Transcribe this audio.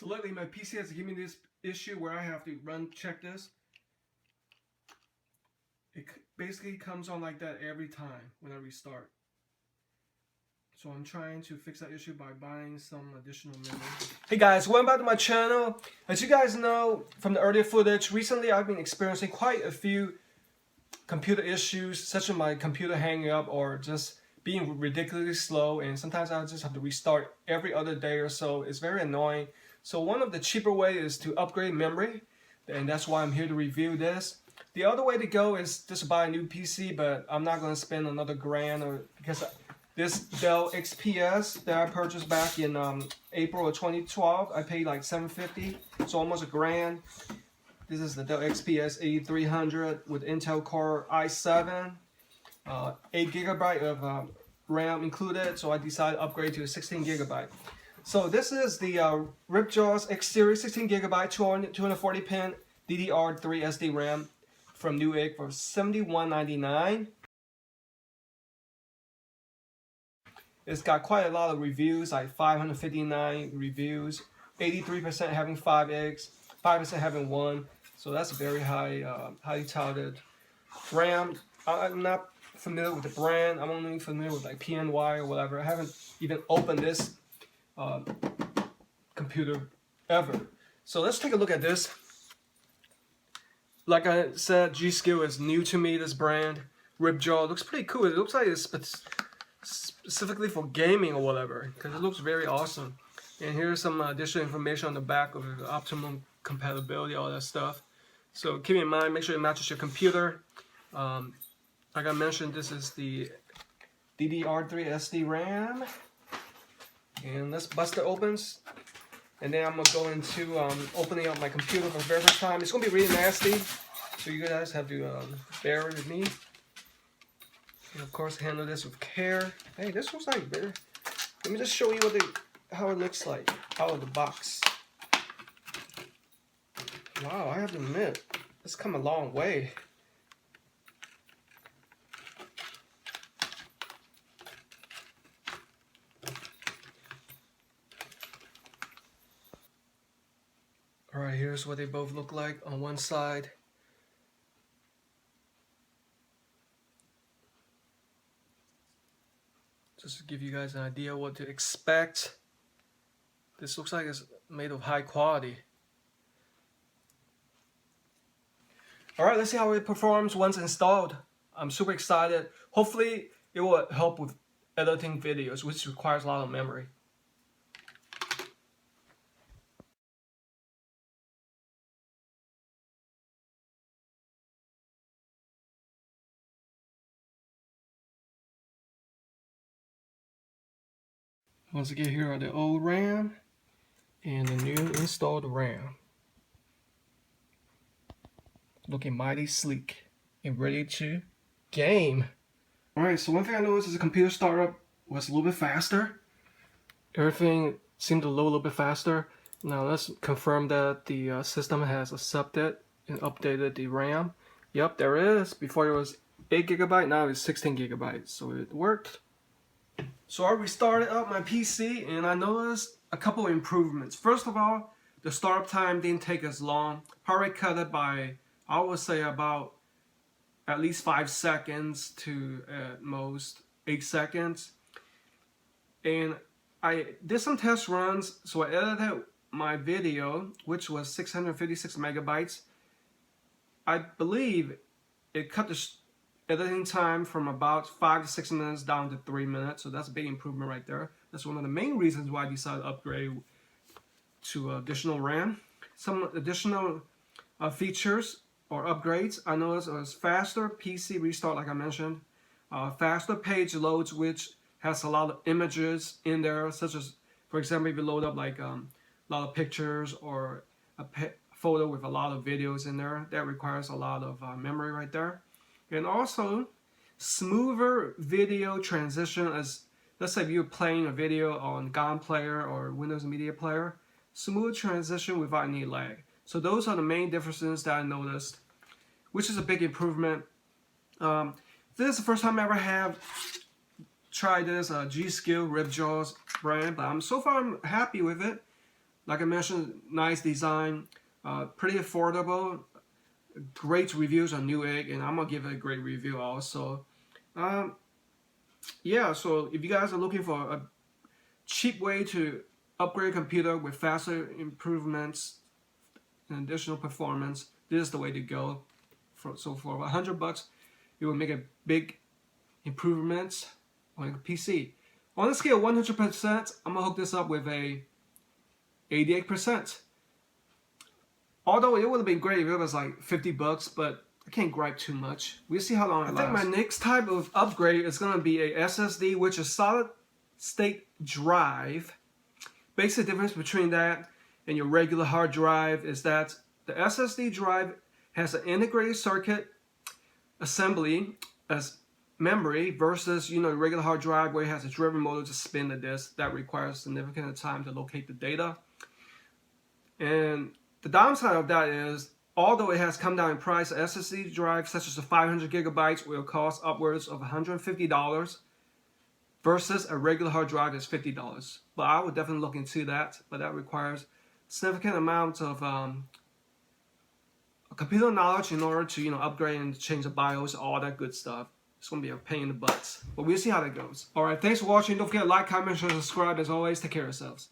So lately my PC has given me this issue where I have to check this. It basically comes on like that every time when I restart. So I'm trying to fix that issue by buying some additional memory. Hey guys, welcome back to my channel. As you guys know from the earlier footage, recently I've been experiencing quite a few computer issues, such as my computer hanging up or just being ridiculously slow, and sometimes I just have to restart every other day or so. It's very annoying. So one of the cheaper ways is to upgrade memory, and that's why I'm here to review this. The other way to go is just buy a new PC, but I'm not going to spend another grand, because this Dell XPS that I purchased back in April of 2012, I paid like $750, so almost a grand. This is the Dell XPS 8300 with Intel Core i7, 8GB of RAM included, so I decided to upgrade to 16GB. So this is the Ripjaws X Series 16GB 240 pin DDR3 SDRAM from Newegg for $71.99. It's got quite a lot of reviews, like 559 reviews, 83% having 5 eggs, 5% having 1. So that's a very highly touted RAM. I'm not familiar with the brand. I'm only familiar with like PNY or whatever. I haven't even opened this computer ever. So let's take a look at this. Like I said, GSkill is new to me. This brand, Ripjaws, looks pretty cool. It looks like it's specifically for gaming or whatever, because it looks very awesome. And here's some additional information on the back of the optimum compatibility, all that stuff. So keep in mind, make sure it matches your computer. Like I mentioned, this is the DDR3 SDRAM. And let's bust it open. And then I'm going to go into opening up my computer for the very first time. It's going to be really nasty, so you guys have to bear with me. And of course, handle this with care. Hey, this looks like better. Let me just show you how it looks like out of the box. Wow, I have to admit, it's come a long way. Alright, here's what they both look like on one side. Just to give you guys an idea what to expect. This looks like it's made of high quality. Alright, let's see how it performs once installed. I'm super excited. Hopefully it will help with editing videos, which requires a lot of memory. Once again, here are the old RAM and the new installed RAM. Looking mighty sleek and ready to game. Alright, so one thing I noticed is the computer startup was a little bit faster. Everything seemed to load a little bit faster. Now let's confirm that the system has accepted and updated the RAM. Yep, there it is. Before it was 8GB, now it's 16GB, so it worked. So I restarted up my PC and I noticed a couple of improvements. First of all, the startup time didn't take as long. Heart rate cut it by, I would say, about at least 5 seconds to at most 8 seconds. And I did some test runs, so I edited my video, which was 656 megabytes. I believe it cut the editing time from about 5 to 6 minutes down to 3 minutes, so that's a big improvement right there. That's one of the main reasons why I decided to upgrade to additional RAM. Some additional features or upgrades I noticed was faster PC restart, like I mentioned, faster page loads, which has a lot of images in there, such as, for example, if you load up like a lot of pictures or a photo with a lot of videos in there, that requires a lot of memory right there. And also, smoother video transition, as let's say if you're playing a video on GOM Player or Windows Media Player, smooth transition without any lag. So those are the main differences that I noticed, which is a big improvement. This is the first time I ever have tried this GSkill Ripjaws brand, but so far I'm happy with it. Like I mentioned, nice design, pretty affordable, great reviews on Newegg, and I'm gonna give it a great review also. Yeah, so if you guys are looking for a cheap way to upgrade a computer with faster improvements and additional performance, this is the way to go. So for $100, you will make a big improvements on your PC. On a scale of 100%, I'm gonna hook this up with a 88%. Although it would have been great if it was like $50, but I can't gripe too much. We'll see how long it lasts. I think my next type of upgrade is gonna be a SSD, which is solid state drive. Basic difference between that and your regular hard drive is that the SSD drive has an integrated circuit assembly as memory versus regular hard drive where it has a driven motor to spin the disk. That requires significant time to locate the data. And the downside of that is, although it has come down in price, an SSD drive such as a 500 gigabytes will cost upwards of $150 versus a regular hard drive is $50. But I would definitely look into that, but that requires significant amount of computer knowledge in order to upgrade and change the BIOS, all that good stuff. It's gonna be a pain in the butt, but we'll see how that goes. All right, thanks for watching. Don't forget to like, comment, share, subscribe. As always, take care of yourselves.